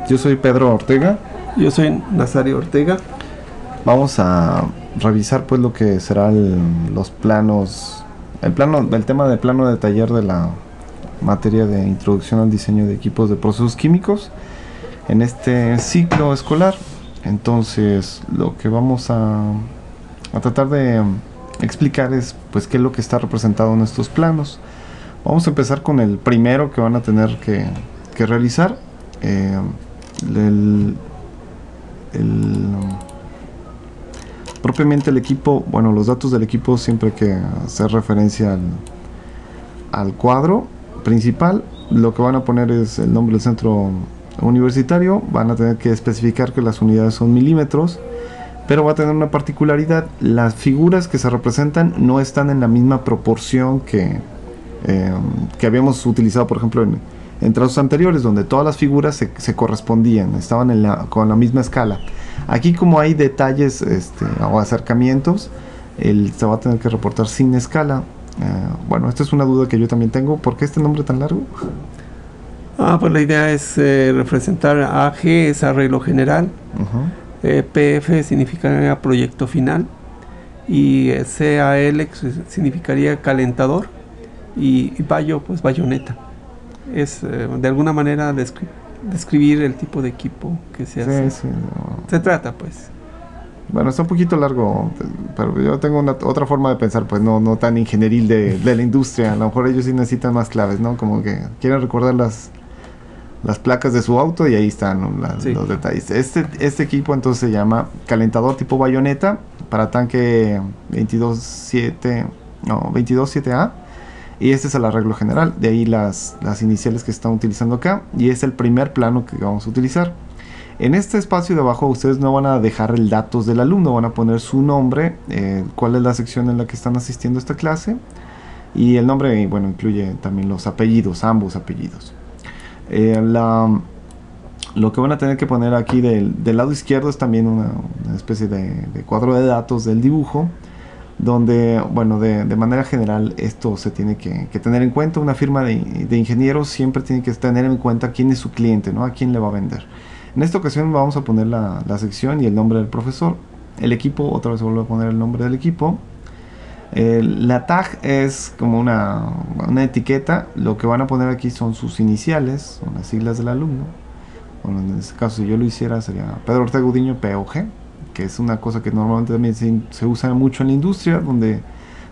Yo soy Pedro Ortega. Yo soy Nazario Ortega. Vamos a revisar pues lo que será los planos, el tema de plano de taller de la materia de introducción al diseño de equipos de procesos químicos en este ciclo escolar. Entonces, lo que vamos a tratar de explicar es pues qué es lo que está representado en estos planos. Vamos a empezar con el primero que van a tener que realizar. Propiamente el equipo, bueno, los datos del equipo siempre hay que hacer referencia al cuadro principal. Lo que van a poner es el nombre del centro universitario. Van a tener que especificar que las unidades son milímetros, pero va a tener una particularidad: las figuras que se representan no están en la misma proporción que habíamos utilizado, por ejemplo, en trazos anteriores, donde todas las figuras se correspondían, estaban con la misma escala. Aquí, como hay detalles o acercamientos, se va a tener que reportar sin escala. Bueno, esta es una duda que yo también tengo. ¿Por qué este nombre tan largo? Pues la idea es representar AG, es arreglo general. PF significaría proyecto final. Y CAL significaría calentador. Y Bayo, pues bayoneta. Es de alguna manera describir el tipo de equipo que se hace. Sí, Se trata, pues. Bueno, está un poquito largo, pero yo tengo otra forma de pensar, pues no tan ingenieril de la industria. A lo mejor ellos sí necesitan más claves, ¿no? Como que quieren recordar las placas de su auto y ahí están, ¿no? Los detalles. Este equipo entonces se llama calentador tipo bayoneta para tanque 22.7A. Y este es el arreglo general, de ahí las iniciales que están utilizando acá, y es el primer plano que vamos a utilizar. En este espacio de abajo ustedes no van a dejar el datos del alumno, van a poner su nombre, cuál es la sección en la que están asistiendo a esta clase, y el nombre, bueno, incluye también los apellidos, ambos apellidos. Lo que van a tener que poner aquí del lado izquierdo es también una especie de cuadro de datos del dibujo, donde, bueno, de manera general esto se tiene que tener en cuenta. Una firma de ingenieros siempre tiene que tener en cuenta quién es su cliente, ¿no? A quién le va a vender. En esta ocasión vamos a poner la sección y el nombre del profesor. El equipo, otra vez vuelvo a poner el nombre del equipo. La tag es como una etiqueta. Lo que van a poner aquí son sus iniciales, son las siglas del alumno. Bueno, en este caso, si yo lo hiciera, sería Pedro Ortega Udiño, POG, que es una cosa que normalmente también se usa mucho en la industria, donde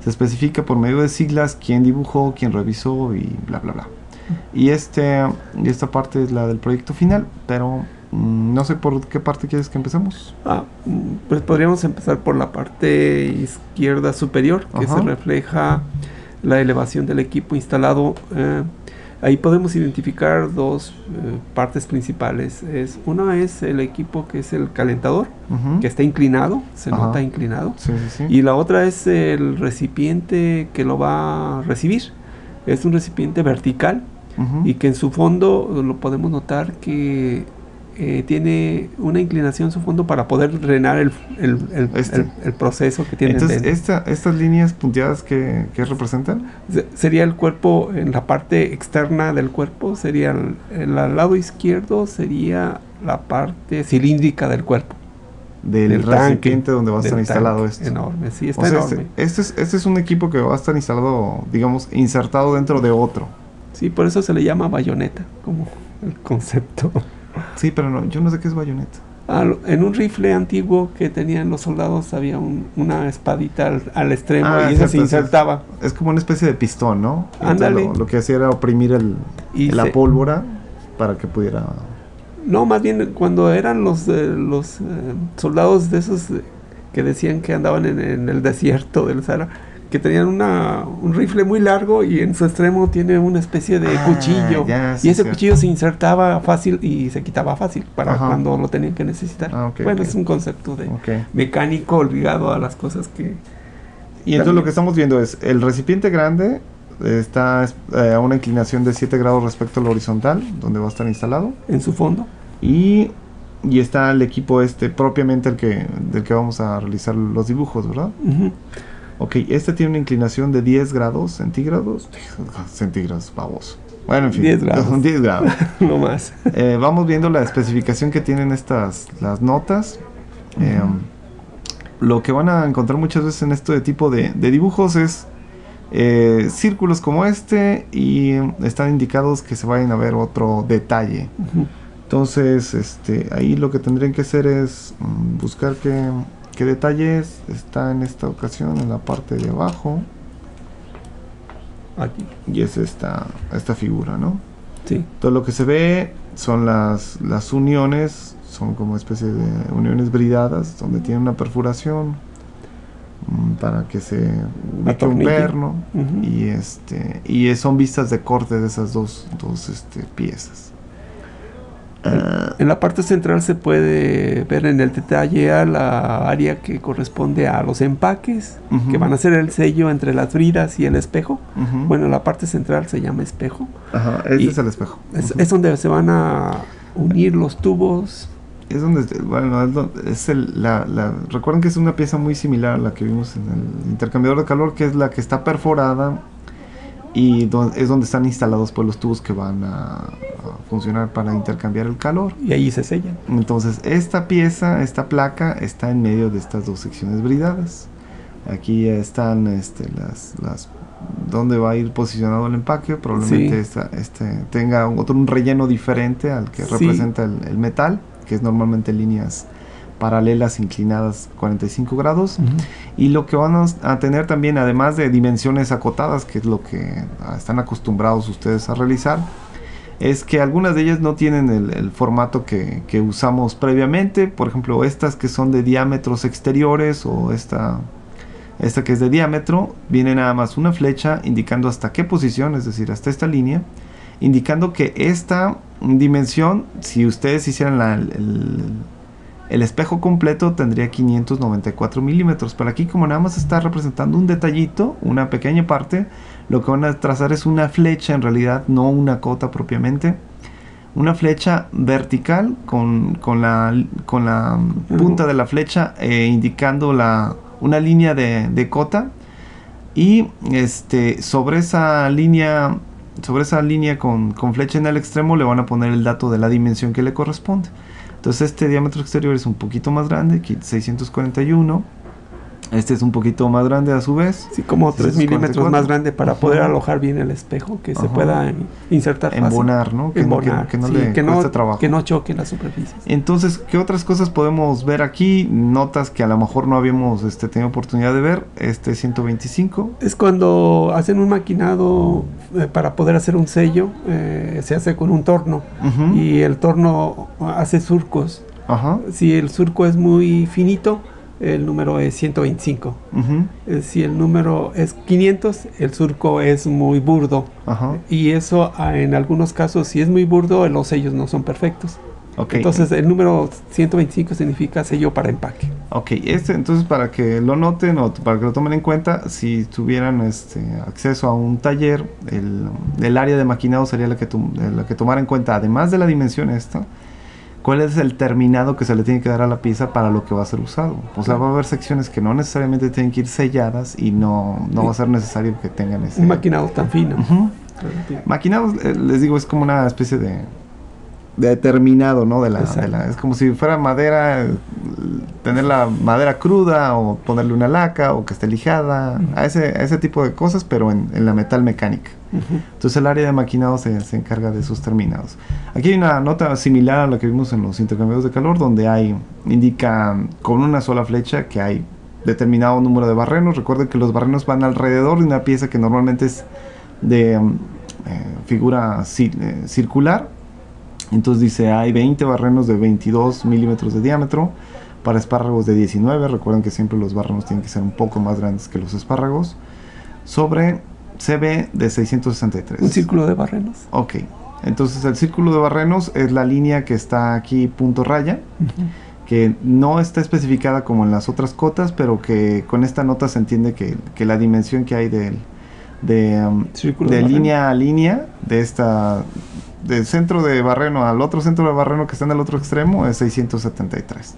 se especifica por medio de siglas quién dibujó, quién revisó y bla bla bla. Y esta parte es la del proyecto final, pero no sé por qué parte quieres que empecemos. Pues podríamos empezar por la parte izquierda superior, que se refleja la elevación del equipo instalado. Ahí podemos identificar dos partes principales. Una es el equipo que es el calentador, que está inclinado, se nota inclinado. Sí. Y la otra es el recipiente que lo va a recibir. Es un recipiente vertical y que en su fondo lo podemos notar que tiene una inclinación en su fondo para poder drenar el proceso que tiene. Entonces, estas líneas punteadas, ¿qué representan? Sería el cuerpo, en la parte externa del cuerpo, sería al lado izquierdo, sería la parte cilíndrica del cuerpo. Del recipiente donde va a estar instalado esto. Enorme, sí, está enorme. Este es un equipo que va a estar instalado, digamos, insertado dentro de otro. Sí, por eso se le llama bayoneta, como el concepto. Sí, pero yo no sé qué es bayoneta. En un rifle antiguo que tenían los soldados había una espadita al extremo y eso se insertaba. Es como una especie de pistón, ¿no? Ándale. Lo que hacía era oprimir la pólvora para que pudiera... No, más bien cuando eran los soldados de esos que decían que andaban en el desierto del Sahara, que tenían un rifle muy largo y en su extremo tiene una especie de cuchillo. Y ese cuchillo se insertaba fácil y se quitaba fácil para cuando lo tenían que necesitar. Es un concepto de mecánico ligado a las cosas que... Y entonces lo que estamos viendo es el recipiente grande está a una inclinación de 7 grados respecto al horizontal, donde va a estar instalado. En su fondo. Y está el equipo propiamente del que vamos a realizar los dibujos, ¿verdad? Ok, tiene una inclinación de 10 grados centígrados. Centígrados, baboso. Bueno, en fin, 10 grados. 10 grados. No más. Vamos viendo la especificación que tienen las notas. Lo que van a encontrar muchas veces en este tipo de dibujos es círculos como este, y están indicados que se vayan a ver otro detalle. Entonces, ahí lo que tendrían que hacer es buscar qué detalles está en esta ocasión en la parte de abajo. Aquí. Y es esta figura, ¿no? Sí. Todo lo que se ve son las uniones, son como especie de uniones bridadas, donde tiene una perforación para que se ubique un perno. Y son vistas de corte de esas dos piezas. En la parte central se puede ver en el detalle a la área que corresponde a los empaques, que van a ser el sello entre las bridas y el espejo. Bueno, la parte central se llama espejo. Ajá, este es el espejo. Es donde se van a unir los tubos. Es donde, recuerden que es una pieza muy similar a la que vimos en el intercambiador de calor, que es la que está perforada, y es donde están instalados pues los tubos que van a funcionar para intercambiar el calor. Y ahí se sellan. Entonces esta pieza, esta placa, está en medio de estas dos secciones bridadas. Aquí están las donde va a ir posicionado el empaque. Probablemente tenga un relleno diferente al que representa el metal, que es normalmente líneas paralelas inclinadas 45 grados. Y lo que van a tener también, además de dimensiones acotadas, que es lo que están acostumbrados ustedes a realizar, es que algunas de ellas no tienen el formato que usamos previamente. Por ejemplo, estas que son de diámetros exteriores, o esta que es de diámetro, viene nada más una flecha indicando hasta qué posición, es decir, hasta esta línea, indicando que esta dimensión, si ustedes hicieran el espejo completo, tendría 594 milímetros. Pero aquí, como nada más está representando un detallito, una pequeña parte, lo que van a trazar es una flecha, en realidad no una cota propiamente, una flecha vertical con la punta de la flecha indicando una línea de cota, y sobre esa línea con flecha en el extremo le van a poner el dato de la dimensión que le corresponde. Entonces este diámetro exterior es un poquito más grande, aquí 641. Este es un poquito más grande a su vez. Sí, como 3 milímetros más grande para poder alojar bien el espejo, que se pueda insertar fácil. Embonar, ¿no? Que no le cueste trabajo. Que no choque las superficies. Entonces, ¿qué otras cosas podemos ver aquí? Notas que a lo mejor no habíamos tenido oportunidad de ver. 125. Es cuando hacen un maquinado para poder hacer un sello, se hace con un torno. Y el torno hace surcos. Si el surco es muy finito, el número es 125. Si el número es 500, el surco es muy burdo. Y eso, en algunos casos, si es muy burdo, los sellos no son perfectos. Entonces el número 125 significa sello para empaque. Entonces, para que lo noten o para que lo tomen en cuenta, si tuvieran acceso a un taller, el área de maquinado sería la que tomara en cuenta, además de la dimensión cuál es el terminado que se le tiene que dar a la pieza para lo que va a ser usado. O sea, va a haber secciones que no necesariamente tienen que ir selladas, y no va a ser necesario que tengan un maquinado tan fino. Maquinado, les digo, es como una especie de terminado, ¿no? Es como si fuera madera, tener la madera cruda, o ponerle una laca, o que esté lijada, a ese tipo de cosas, pero en la metal mecánica. Entonces el área de maquinado se encarga de esos terminados. Aquí hay una nota similar a la que vimos en los intercambiadores de calor, donde indica con una sola flecha que hay determinado número de barrenos. Recuerden que los barrenos van alrededor de una pieza que normalmente es de figura circular. Entonces dice, hay 20 barrenos de 22 milímetros de diámetro para espárragos de 19. Recuerden que siempre los barrenos tienen que ser un poco más grandes que los espárragos. Sobre CB de 663. Un círculo de barrenos. Entonces el círculo de barrenos es la línea que está aquí punto raya, que no está especificada como en las otras cotas, pero que con esta nota se entiende que la dimensión que hay de línea a línea, del centro de barreno al otro centro de barreno que está en el otro extremo, es 673.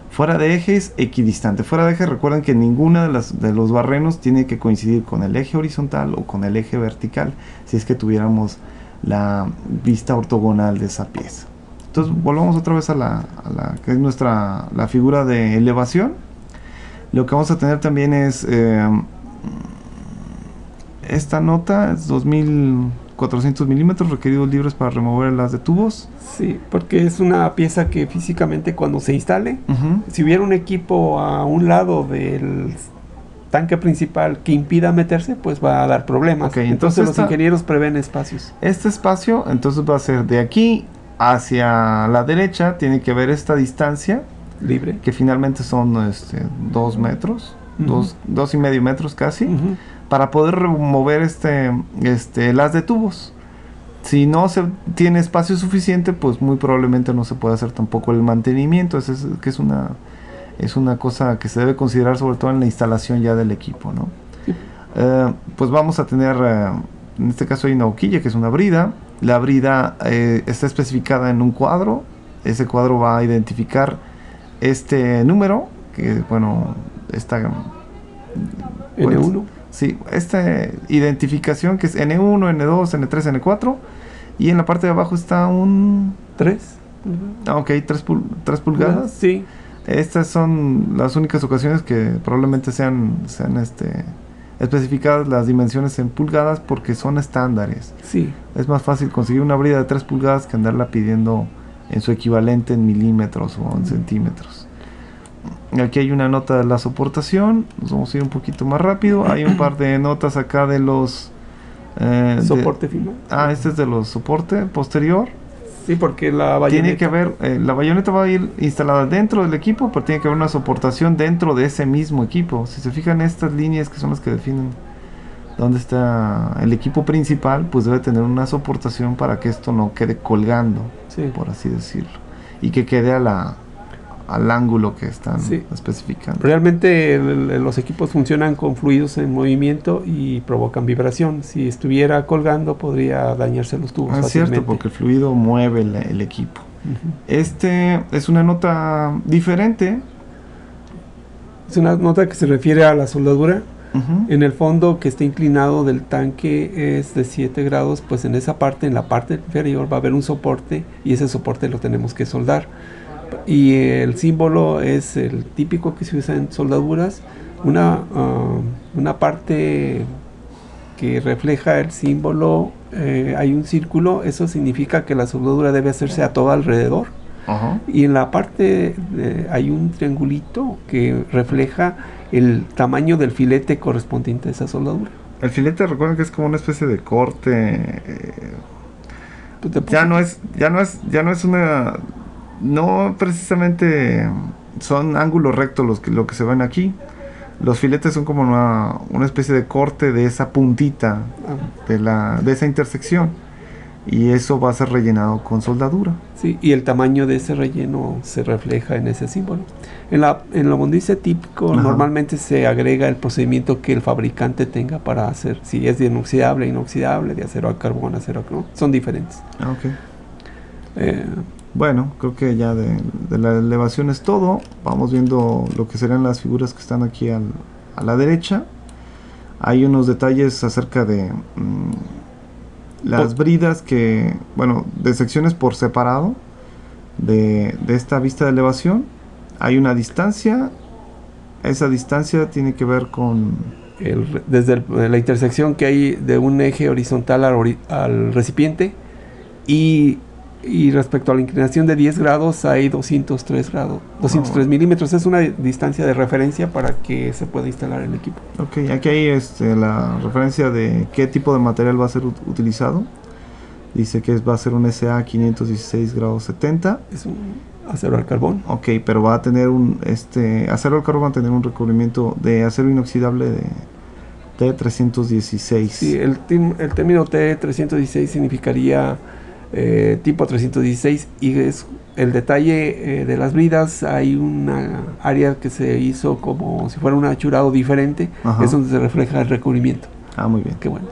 Fuera de eje es equidistante. Fuera de eje, recuerden que ninguna de los barrenos tiene que coincidir con el eje horizontal o con el eje vertical, si es que tuviéramos la vista ortogonal de esa pieza. Entonces volvamos otra vez a la que es la figura de elevación. Lo que vamos a tener también es esta nota, es 2400 milímetros requeridos libres para remover el haz de tubos. Sí, porque es una pieza que físicamente cuando se instale, si hubiera un equipo a un lado del tanque principal que impida meterse, pues va a dar problemas. Okay, entonces los ingenieros prevén espacios. Este espacio entonces va a ser de aquí hacia la derecha, tiene que haber esta distancia libre, que finalmente son 2 metros, 2.5 metros casi, para poder remover el haz de tubos. Si no se tiene espacio suficiente, pues muy probablemente no se puede hacer tampoco el mantenimiento. Es una cosa que se debe considerar sobre todo en la instalación ya del equipo, ¿no? Sí. Pues vamos a tener, en este caso hay una boquilla que es una brida. La brida está especificada en un cuadro. Ese cuadro va a identificar este número, que bueno, esta N1. Sí, esta identificación que es N1, N2, N3, N4. Y en la parte de abajo está un 3. Ok, 3 pulgadas. Sí. Estas son las únicas ocasiones que probablemente sean especificadas las dimensiones en pulgadas, porque son estándares. Sí. Es más fácil conseguir una brida de 3 pulgadas que andarla pidiendo en su equivalente en milímetros o en centímetros. Aquí hay una nota de la soportación. Nos vamos a ir un poquito más rápido. Hay un par de notas acá de los soporte final. Este es de los soporte posterior. Sí, porque la bayoneta tiene que haber, la bayoneta va a ir instalada dentro del equipo, pero tiene que haber una soportación dentro de ese mismo equipo. Si se fijan, estas líneas que son las que definen dónde está el equipo principal, pues debe tener una soportación para que esto no quede colgando, por así decirlo, y que quede al ángulo que están especificando. Realmente los equipos funcionan con fluidos en movimiento y provocan vibración. Si estuviera colgando podría dañarse los tubos fácilmente. Es cierto, porque el fluido mueve el equipo. Es una nota diferente. Es una nota que se refiere a la soldadura. En el fondo que esté inclinado del tanque es de 7 grados, pues en esa parte, en la parte inferior va a haber un soporte, y ese soporte lo tenemos que soldar. Y el símbolo es el típico que se usa en soldaduras, una parte que refleja el símbolo, hay un círculo, eso significa que la soldadura debe hacerse a todo alrededor. Y en la parte hay un triangulito que refleja el tamaño del filete correspondiente a esa soldadura. El filete, recuerden que es como una especie de corte, ya no es una... No precisamente son ángulos rectos lo que se ven aquí. Los filetes son como una especie de corte de esa puntita de esa intersección, y eso va a ser rellenado con soldadura. Sí, y el tamaño de ese relleno se refleja en ese símbolo. En lo bondice típico normalmente se agrega el procedimiento que el fabricante tenga para hacer, si es de inoxidable, de acero a carbón, acero a carbón, son diferentes. Bueno, creo que ya de la elevación es todo. Vamos viendo lo que serán las figuras que están aquí a la derecha. Hay unos detalles acerca de las bridas que, de secciones por separado de esta vista de elevación. Hay una distancia. Esa distancia tiene que ver con... desde la intersección que hay de un eje horizontal al recipiente, y respecto a la inclinación de 10 grados hay 203 milímetros. Es una distancia de referencia para que se pueda instalar el equipo. Ok, aquí hay la referencia de qué tipo de material va a ser utilizado. Dice que va a ser un SA 516 grados 70. Es un acero al carbón. Ok, pero va a tener acero al carbón va a tener un recubrimiento de acero inoxidable de T316. Sí, el término T316 significaría tipo 316, y es el detalle de las bridas. Hay una área que se hizo como si fuera un achurado diferente. Es donde se refleja el recubrimiento. Muy bien. Qué bueno.